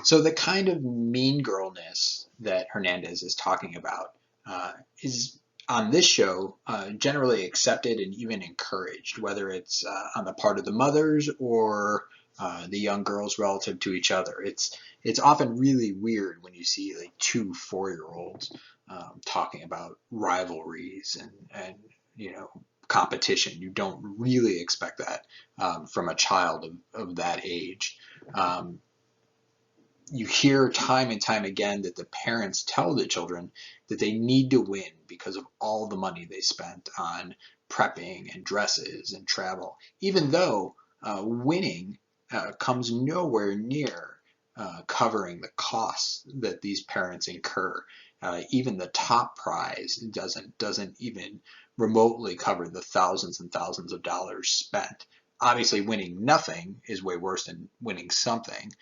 So the kind of mean girlness that Hernandez is talking about is on this show generally accepted and even encouraged, whether it's on the part of the mothers or the young girls relative to each other. It's often really weird when you see like two 4-year-olds talking about rivalries and you know competition. You don't really expect that from a child of that age. Um, you hear time and time again that the parents tell the children that they need to win because of all the money they spent on prepping and dresses and travel, even though winning comes nowhere near covering the costs that these parents incur. Even the top prize doesn't even remotely cover the thousands and thousands of dollars spent. Obviously, winning nothing is way worse than winning something,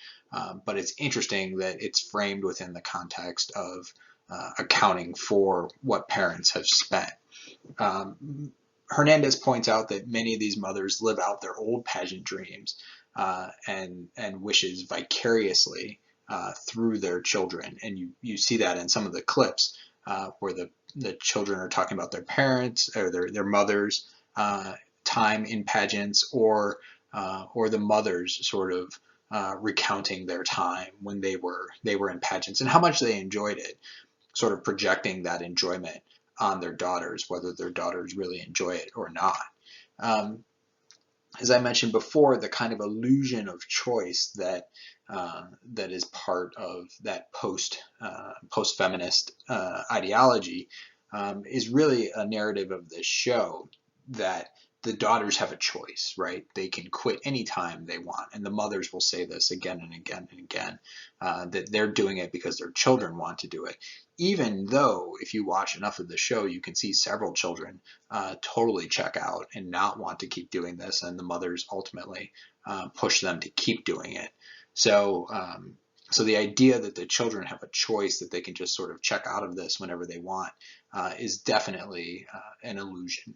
but it's interesting that it's framed within the context of accounting for what parents have spent. Hernandez points out that many of these mothers live out their old pageant dreams and wishes vicariously through their children, and you see that in some of the clips where the children are talking about their parents or their mothers' time in pageants, or the mothers sort of recounting their time when they were in pageants and how much they enjoyed it, sort of projecting that enjoyment on their daughters, whether their daughters really enjoy it or not. Um, as I mentioned before, the kind of illusion of choice that is part of that post feminist ideology is really a narrative of this show, that the daughters have a choice, right? They can quit anytime they want, and the mothers will say this again and again and again, that they're doing it because their children want to do it. Even though, if you watch enough of the show, you can see several children totally check out and not want to keep doing this, and the mothers ultimately push them to keep doing it. So the idea that the children have a choice, that they can just sort of check out of this whenever they want, is definitely an illusion.